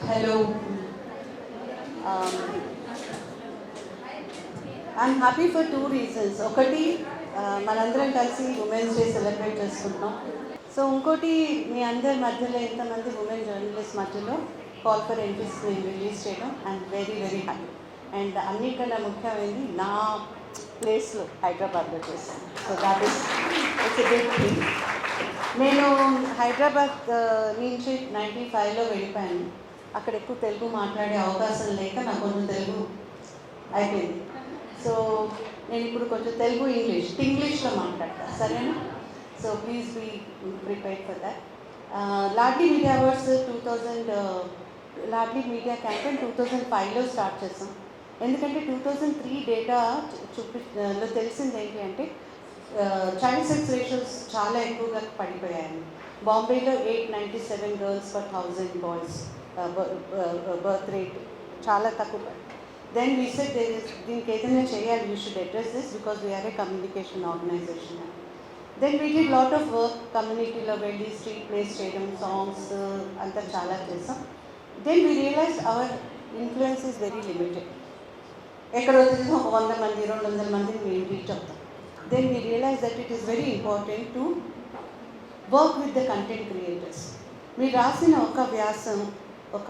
Hello. I'm happy for two reasons. ఒకటి మనందరం కలిసి ఉమెన్స్ డే సెలబ్రేట్ చేసుకుంటున్నాం. సో ఇంకోటి మీ అందరి మధ్యలో ఎంతమంది ఉమెన్ జర్నలిస్ట్ మధ్యలో కాల్ ఫర్ ఎంట్రీస్ నేను రిలీజ్ చేయడం and very very happy. And అన్నిటికన్నా ముఖ్యమైనది నా ప్లేస్లో హైదరాబాద్లో చేస్తాను. So that is it's a big thing. నేను హైదరాబాద్ నుంచి 95లో వెళ్ళిపోయాను. అక్కడ ఎక్కువ తెలుగు మాట్లాడే అవకాశం లేక నాకు కొంచెం తెలుగు అయిపోయింది. సో నేను ఇప్పుడు కొంచెం తెలుగు ఇంగ్లీష్లో మాట్లాడతాను, సరేనా? So please be prepared for that. Laadli media awards 2000 Laadli media campaign 2005లో స్టార్ట్ చేసాం. ఎందుకంటే 2003 డేటా లో తెలిసింది ఏంటి అంటే చైల్డ్ సెక్స్ రేషియోస్ చాలా ఎక్కువగా పడిపోయాయి. బాంబేలో 897 girls per 1000 boys birth rate చాలా తక్కువ. దెన్ వీ సెడ్ దీనికి ఏదైనా చేయాలి, you should address this because we are a communication organisation. Then we did lot of work, కమ్యూనిటీలో వెళ్ళి స్ట్రీట్ ప్లేస్ చేయడం, సాంగ్స్ అంతా చాలా చేసాం. Then we realise our influence is very limited. ఎక్కడో తెలిసి ఒక 100 మంది 200 మందిని మేము రీచ్ అవుతాం. Then we realized that it is very important to work with the content creators. మీరు రాసిన ఒక వ్యాసం ఒక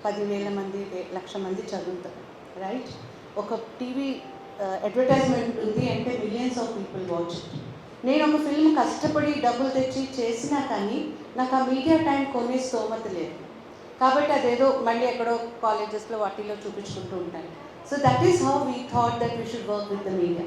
10,000 మంది 1,00,000 మంది చదువుతారు, రైట్? ఒక టీవీ అడ్వర్టైజ్మెంట్ ఉంది అంటే millions of people watch it. నేను ఒక ఫిల్మ్ కష్టపడి డబ్బులు తెచ్చి చేసినా కానీ నాకు ఆ మీడియా టైం కొనే స్తోమత లేదు. కాబట్టి అదేదో మళ్ళీ ఎక్కడో కాలేజెస్లో వాటిలో చూపించుకుంటూ ఉంటాను. So that is how we thought that we should work with the media.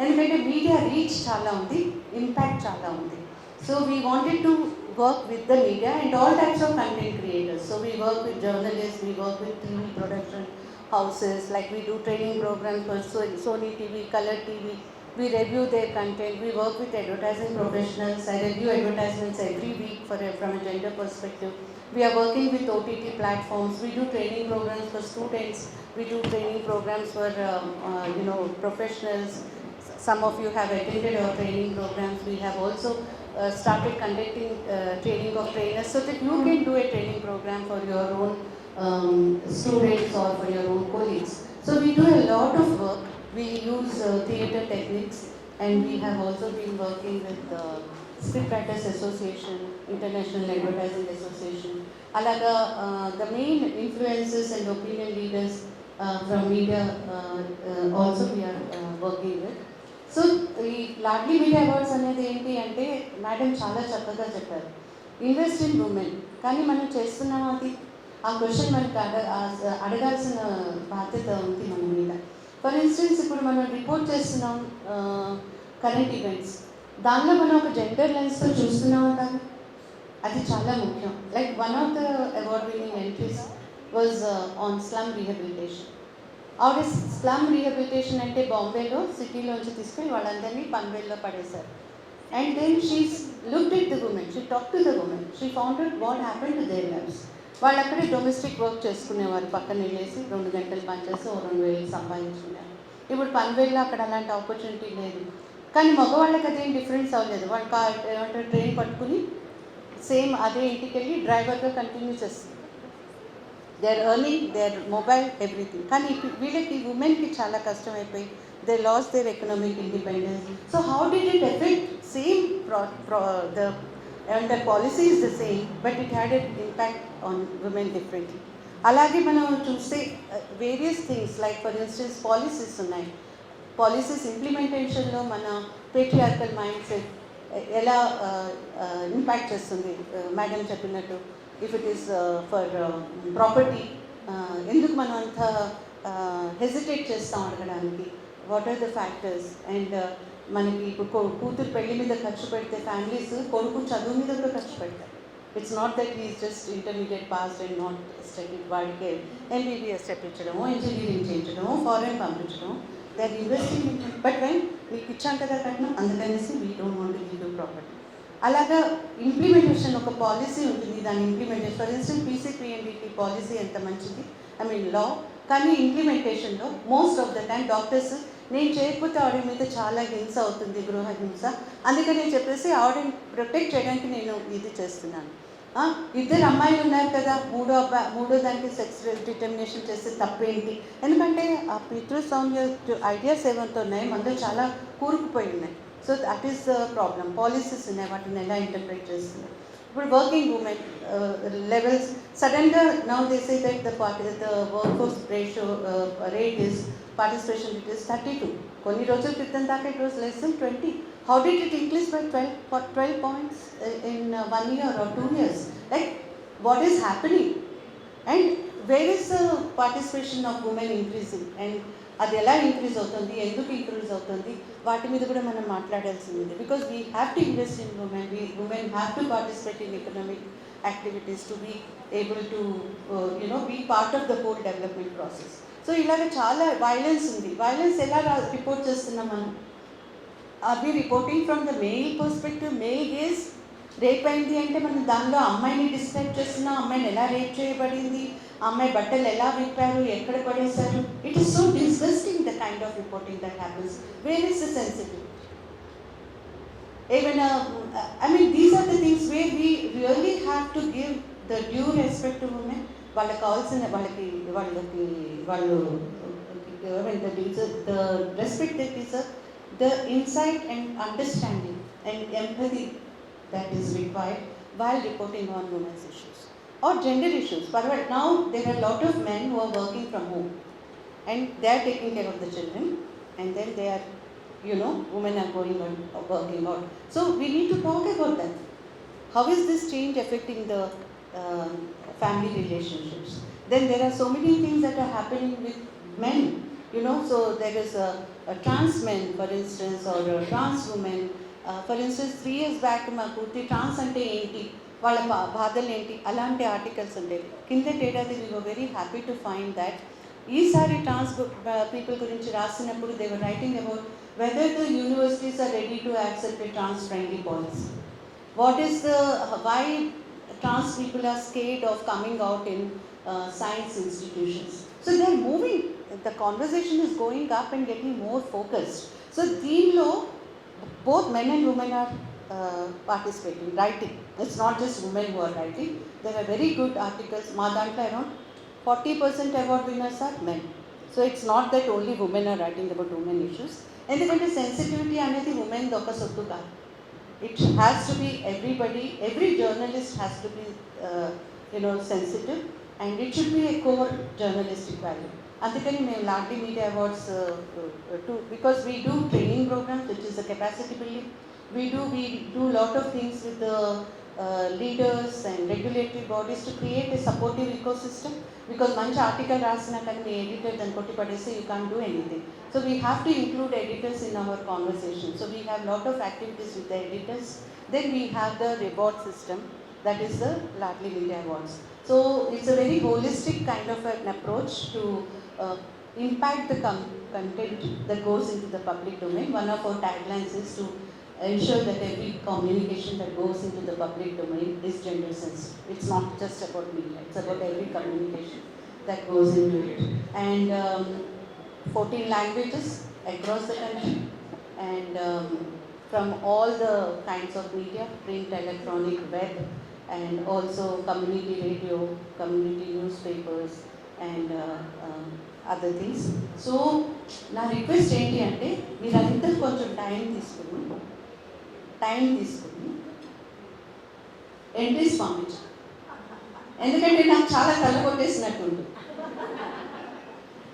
ఎందుకంటే మీడియా రీచ్ చాలా ఉంది, ఇంపాక్ట్ చాలా ఉంది. So we wanted to work with the media and all types of content creators. So we work with journalist, we work with TV production houses, like we do training programs for Sony TV, Color TV. We review their content. We work with advertising professionals. I review advertisements every week from a gender perspective. We are working with OTT platforms. We do training programs for students. We do training programs for professionals. Some of you have attended our training programs. We have also started conducting training of trainers so that you can do a training program for your own students or for your own colleagues. So we do a lot of work. We use theatre techniques, and we have also been working with the Scriptwriters Association, International Advertising Association. Alaga, the main influencers and opinion leaders from media also we are working with. So ఈ loudly media awards అనేది ఏంటి అంటే madam చాలా చక్కగా చెప్పారు, invest in women. కానీ మనం చేస్తున్నాం అది, ఆ క్వశ్చన్ మనకి అడగాల్సిన బాధ్యత ఉంది మన మీద. ఫర్ ఇన్స్టెన్స్ ఇప్పుడు మనం రిపోర్ట్ చేస్తున్నాం కరెంట్ ఈవెంట్స్, దానిలో మనం ఒక జెండర్ లెన్స్తో చూస్తున్నాం అంటారు, అది చాలా ముఖ్యం. Like one of the award winning entries was on slum rehabilitation. ఆవిడ స్లమ్ రీహాబిలిటేషన్ అంటే బాంబేలో సిటీలోంచి తీసుకెళ్ళి వాళ్ళందరినీ పన్వేల్లో పడేశారు. And then she looked at the women, she talk to the women, she found out what happen to their lives. వాళ్ళు అక్కడే డొమెస్టిక్ వర్క్ చేసుకునేవారు, పక్కన వెళ్ళేసి 2 గంటలు పనిచేసి 2,000 సంపాదించుకున్నారు. ఇప్పుడు పన్వేల్లో అక్కడ అలాంటి ఆపర్చునిటీ లేదు. కానీ మగవాళ్ళకి అదేం డిఫరెన్స్ అవ్వలేదు. వాళ్ళు ఏమంటారు, ట్రైన్ పట్టుకుని సేమ్ అదే ఇంటికి వెళ్ళి డ్రైవర్గా కంటిన్యూ చేస్తారు. They are earning, they are mobile, everything. కానీ వీళ్ళకి ఉమెన్కి చాలా కష్టం అయిపోయి they lose their economic independence. So how did it effect? Same the policy is the same, but it had an impact on women differently. అలాగే మనం చూస్తే various things, like for instance policies ఉన్నాయి. పాలసీస్ ఇంప్లిమెంటేషన్లో మన patriarchal mindset ఎలా impact చేస్తుంది. Madam చెప్పినట్టు if it is for property, ఎందుకు మనం అంత హెజిటేట్ చేస్తాం అడగడానికి, what are the factors. And మనకి ఇప్పుడు కూతురు పెళ్లి మీద ఖర్చు పెడితే ఫ్యామిలీస్ కొడుకు చదువు మీద కూడా ఖర్చు పెడతారు. It's not that is just intermediate passed and not study. వాడికి MBBS చెప్పించడము, ఇంజనీరింగ్ చేయించడము, ఫారెన్ పంపించడం, they are investing. But when మీకు ఇచ్చాం కదా కట్నం, అందుకనేసి we don't want to give you property. అలాగా ఇంప్లిమెంటేషన్, ఒక పాలసీ ఉంటుంది, దాని implementation. For instance PCPNDT policy ఎంత మంచిది, లా. కానీ ఇంప్లిమెంటేషన్లో most of the time doctors నేను చేయకపోతే ఆవిడ మీద చాలా హింస అవుతుంది, గృహ హింస, అందుకని చెప్పేసి ఆవిడని ప్రొటెక్ట్ చేయడానికి నేను ఇది చేస్తున్నాను. ఇద్దరు అమ్మాయిలు ఉన్నారు కదా, మూడో దానికి సెక్స్ డిటర్మినేషన్ చేస్తే తప్పేంటి? ఎందుకంటే ఆ పితృస్వామ్య ఐడియాస్ ఏమంతా ఉన్నాయి మనలో చాలా కూరుకుపోయి ఉన్నాయి. So that is the problem. Policies ఉన్నాయి, వాటిని ఎలా ఇంటర్ప్రిట్ చేస్తున్నారు. ఇప్పుడు వర్కింగ్ ఉమెన్ లెవెల్స్ సడన్గా now they say that the work force rate is participation rate is 32. కొన్ని రోజుల క్రితం దాకా it was less than 20. How did it increase by 12 points in 1 year or 2 years? Like, what is happening? And where is the participation of women increasing? And అది ఎలా increase అవుతుంది, ఎందుకు increase అవుతుంది, వాటి మీద కూడా మనం మాట్లాడాల్సింది. Because we have to invest in women have to participate in economic activities to be able to be part of the whole development process. So ఇలాగ చాలా వైలెన్స్ ఉంది. వైలెన్స్ ఎలా రిపోర్ట్ చేస్తున్నాం మనం? Are we reporting from the male perspective? Male gaze rape అయింది అంటే మనం దానిలో అమ్మాయిని డిస్క్రైబ్ చేస్తున్నాం, అమ్మాయిని ఎలా రేప్ చేయబడింది, అమ్మాయి బట్టలు ఎలా విప్పారు, ఎక్కడ పడేశారు. It is so disgusting the kind of reporting that happens. Where is the sensitive? ఏమైనా these are the things where we really have to give the due respect to women. వాళ్ళకి కావాల్సిన వాళ్ళు the respect that is the insight and understanding and empathy that is required while reporting on women's issues or gender issues. But now there are a lot of men who are working from home and they are taking care of the children, and then they are, women are going on working out. So we need to talk about that. How is this change affecting the family relationships? Then there are so many things that are happening with men. So there is a trans men, for instance, or a trans woman. For instance, 3 years back మాకు ట్రాన్స్ అంటే ఏంటి, వాళ్ళ బాధలు ఏంటి, అలాంటి articles ఉండేవి. కిందటి ఏడాది we were very happy to find that ఈసారి ట్రాన్స్ పీపుల్ గురించి రాసినప్పుడు they were writing about whether the universities are ready to accept a trans friendly policy. What is why trans people are scared of coming out in science institutions. So they are moving. The conversation is going up and getting more focused. So దీనిలో both men and women are participating, writing. It's not just women who are writing. There are very good articles. మా దాంట్లో around 40% award winners are men. So it's not that only women are writing about women issues. ఎందుకంటే sensitivity అనేది women ఒక సొత్తు కాదు. It has to be everybody. Every journalist has to be sensitive, and it should be a core journalistic value. అందుకని మేము loudly media awards because we do training programs, which is a capacity building. We do lot of things with the leaders and regulatory bodies to create a supportive ecosystem. Because మంచి article రాసినా కానీ మీ editor దాన్ని కొట్టి పడేస్తే you can't do anything. So we have to include editors in our conversation. So we have lot of activities with the editors. Then we have the reward system, that is the Ladli Media Awards. So it's a very holistic kind of an approach to impact the content that goes into the public domain. One of our taglines is to ensure that every communication that goes into the public domain is gender sensitive. It's not just about media, it's about every communication that goes into it. And 14 languages across the country, and from all the kinds of media, print, electronic, web, and also community radio, community newspapers, and other things. So నా request ఏంటి అంటే మీరందరూ కొంచెం time తీసుకుని entries పంపించాలి. ఎందుకంటే నాకు చాలా తల కొట్టేసినట్టుంది.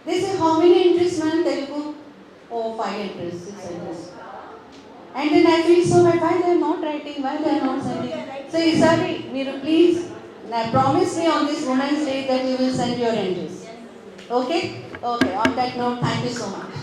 They say, how many entries man Telugu? Oh, 5 entries, 6 entries. And then I feel so bad, why they are not writing, why they are not sending. So Isari, Meeru, please promise me on this Women's Day that you will send your entries. Okay? Okay, on that note, thank you so much.